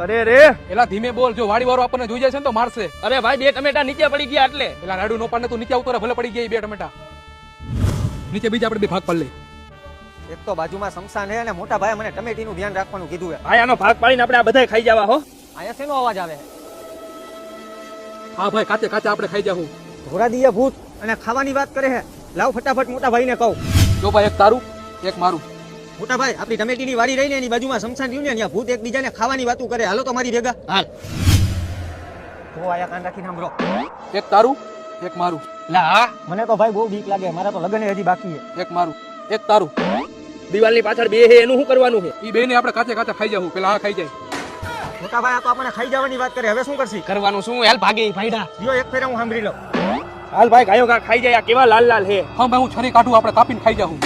અરે રે એલા ધીમે બોલ, જો વાડી વાળો આપણને જોઈ જાય છે ને તો મારશે. અરે ભાઈ 2 ટમેટા નીચે પડી ગયા એટલે. એલા રાડુ નો પાડને તું નીચે ઉતરે, ભલે પડી ગયા 2 ટમેટા નીચે, બીજા આપણે 2 ભાગ પાડ લે. એક તો બાજુમાં શમશાન છે અને મોટા ભાઈ મને ટમેટીનું ધ્યાન રાખવાનું કીધું છે. ભાઈ આનો ભાગ પાડીને આપણે આ બધાય ખાઈ જવા હો. અહીંયા શેનો અવાજ આવે? હા ભાઈ, કાચે કાચે આપણે ખાઈ જાહું. ધોરાદીએ ભૂત અને ખાવાની વાત કરે છે. લાવ ફટાફટ મોટા ભાઈને કહું. જો ભાઈ, એક તારું એક મારું. મોટા ભાઈ, આપણી ટમેટીની વાડી રહીને એની બાજુમાં શમશાન રહ્યું ને, ત્યાં ભૂત એકબીજાને ખાવાની વાતું કરે. હાલો તમારી ભેગા. હાલ. તો આયા કાન રાખીને સાંભળો. એક તારું એક મારું. લા મને તો ભાઈ બહુ બીક લાગે. મારા તો લગ્ન હજી બાકી છે. એક મારું એક તારું. દિવાલની પાછળ 2 હે, એનું શું કરવાનું છે? ઈ બેને આપણે કાચે કાચે ખાઈ જાહું. પેલા આ ખાઈ જાય. મોટા ભાઈ, આ તો આપણને ખાઈ જવાની વાત કરે. હવે શું કરશી? કરવાનું શું? હાલ ભાગે ભાઈડા. જો એક ફેરે હું સાંભળી લઉં. હાલ ભાઈ ગાયો ગા ખાઈ જાય. આ કેવા લાલ લાલ હે. હા ભાઈ, હું છરી કાઢું, આપણે કાપીને ખાઈ જાહું.